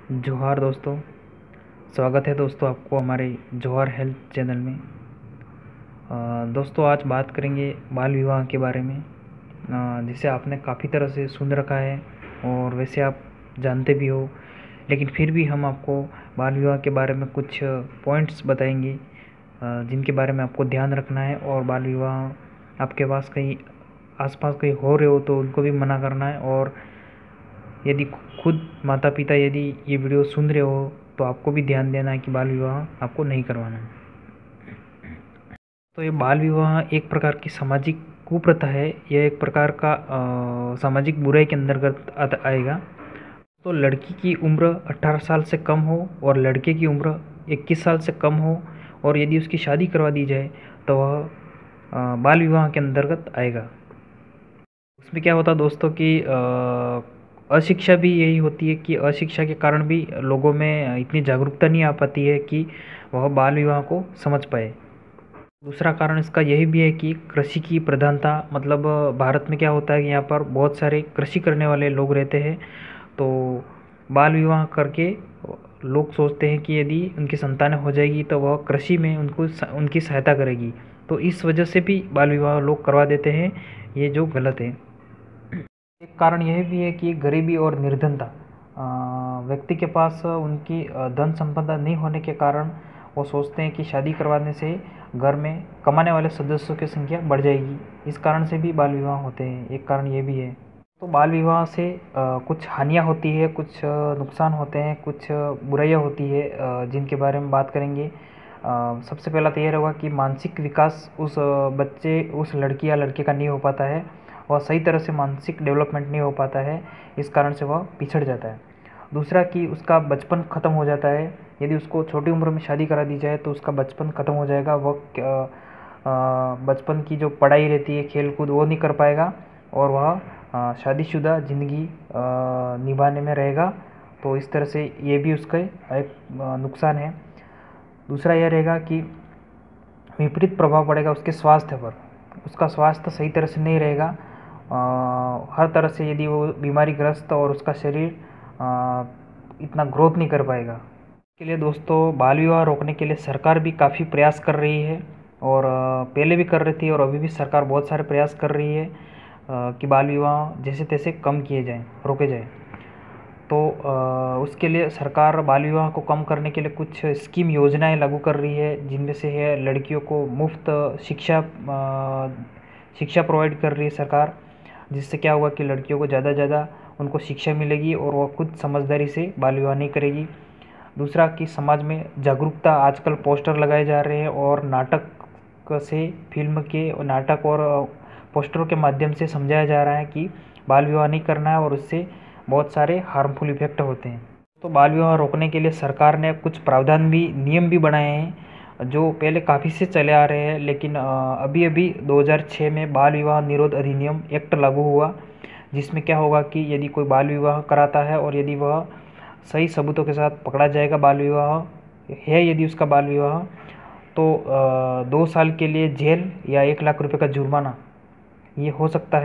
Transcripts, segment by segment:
जोहार दोस्तों। स्वागत है दोस्तों आपको हमारे जोहार हेल्थ चैनल में। दोस्तों आज बात करेंगे बाल विवाह के बारे में, जिसे आपने काफ़ी तरह से सुन रखा है और वैसे आप जानते भी हो, लेकिन फिर भी हम आपको बाल विवाह के बारे में कुछ पॉइंट्स बताएंगे जिनके बारे में आपको ध्यान रखना है। और बाल विवाह आपके पास कहीं आसपास कहीं हो रहे हो तो उनको भी मना करना है। और यदि खुद माता पिता यदि ये वीडियो सुन रहे हो तो आपको भी ध्यान देना है कि बाल विवाह आपको नहीं करवाना है। तो ये बाल विवाह एक प्रकार की सामाजिक कुप्रथा है। यह एक प्रकार का सामाजिक बुराई के अंतर्गत आएगा। तो लड़की की उम्र 18 साल से कम हो और लड़के की उम्र 21 साल से कम हो और यदि उसकी शादी करवा दी जाए तो वह बाल विवाह के अंतर्गत आएगा। उसमें क्या होता है दोस्तों कि अशिक्षा भी यही होती है कि अशिक्षा के कारण भी लोगों में इतनी जागरूकता नहीं आ पाती है कि वह बाल विवाह को समझ पाए। दूसरा कारण इसका यही भी है कि कृषि की प्रधानता, मतलब भारत में क्या होता है कि यहाँ पर बहुत सारे कृषि करने वाले लोग रहते हैं। तो बाल विवाह करके लोग सोचते हैं कि यदि उनकी संतानें हो जाएगी तो वह कृषि में उनकी सहायता करेगी। तो इस वजह से भी बाल विवाह लोग करवा देते हैं, ये जो गलत है। एक कारण यह भी है कि गरीबी और निर्धनता, व्यक्ति के पास उनकी धन संपदा नहीं होने के कारण वो सोचते हैं कि शादी करवाने से घर में कमाने वाले सदस्यों की संख्या बढ़ जाएगी। इस कारण से भी बाल विवाह होते हैं, एक कारण ये भी है। तो बाल विवाह से कुछ हानियाँ होती है, कुछ नुकसान होते हैं, कुछ बुराइयाँ होती है, जिनके बारे में बात करेंगे। सबसे पहला तो ये रहेगा कि मानसिक विकास उस बच्चे, उस लड़की या लड़के का नहीं हो पाता है। वह सही तरह से मानसिक डेवलपमेंट नहीं हो पाता है, इस कारण से वह पिछड़ जाता है। दूसरा कि उसका बचपन ख़त्म हो जाता है। यदि उसको छोटी उम्र में शादी करा दी जाए तो उसका बचपन ख़त्म हो जाएगा। वह बचपन की जो पढ़ाई रहती है, खेल कूद, वो नहीं कर पाएगा और वह शादीशुदा ज़िंदगी निभाने में रहेगा। तो इस तरह से ये भी उसका एक नुकसान है। दूसरा यह रहेगा कि विपरीत प्रभाव पड़ेगा उसके स्वास्थ्य पर। उसका स्वास्थ्य सही तरह से नहीं रहेगा। हर तरह से यदि वो बीमारीग्रस्त और उसका शरीर इतना ग्रोथ नहीं कर पाएगा। इसके लिए दोस्तों बाल विवाह रोकने के लिए सरकार भी काफ़ी प्रयास कर रही है और पहले भी कर रही थी और अभी भी सरकार बहुत सारे प्रयास कर रही है कि बाल विवाह जैसे तैसे कम किए जाएं, रोके जाएं। तो उसके लिए सरकार बाल विवाह को कम करने के लिए कुछ स्कीम योजनाएं लागू कर रही है, जिनमें से है लड़कियों को मुफ्त शिक्षा प्रोवाइड कर रही है सरकार। जिससे क्या होगा कि लड़कियों को ज़्यादा से ज़्यादा उनको शिक्षा मिलेगी और वह खुद समझदारी से बाल विवाह नहीं करेगी। दूसरा कि समाज में जागरूकता, आजकल पोस्टर लगाए जा रहे हैं और नाटक से, फिल्म के नाटक और पोस्टरों के माध्यम से समझाया जा रहा है कि बाल विवाह नहीं करना है और उससे बहुत सारे हार्मफुल इफेक्ट होते हैं। तो बाल विवाह रोकने के लिए सरकार ने कुछ प्रावधान भी, नियम भी बनाए हैं जो पहले काफ़ी से चले आ रहे हैं, लेकिन अभी अभी 2006 में बाल विवाह निरोध अधिनियम एक्ट लागू हुआ, जिसमें क्या होगा कि यदि कोई बाल विवाह कराता है और यदि वह सही सबूतों के साथ पकड़ा जाएगा, बाल विवाह है यदि उसका बाल विवाह, तो 2 साल के लिए जेल या 1 लाख रुपए का जुर्माना ये हो सकता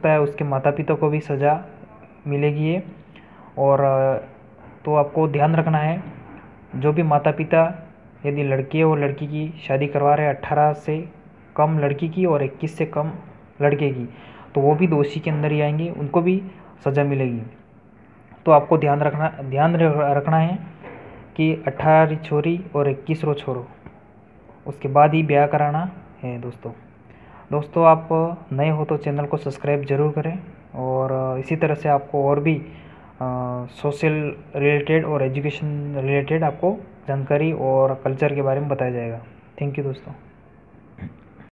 है। उसके माता पिता को भी सज़ा मिलेगी ये। और तो आपको ध्यान रखना है, जो भी माता पिता यदि लड़के और लड़की की शादी करवा रहे हैं 18 से कम लड़की की और 21 से कम लड़के की, तो वो भी दोषी के अंदर ही आएंगे, उनको भी सज़ा मिलेगी। तो आपको ध्यान रखना है कि 18 छोरी और 21 रो छोरो, उसके बाद ही ब्याह कराना है दोस्तों। आप नए हो तो चैनल को सब्सक्राइब ज़रूर करें और इसी तरह से आपको और भी सोशल रिलेटेड और एजुकेशन रिलेटेड आपको जानकारी और कल्चर के बारे में बताया जाएगा। थैंक यू दोस्तों।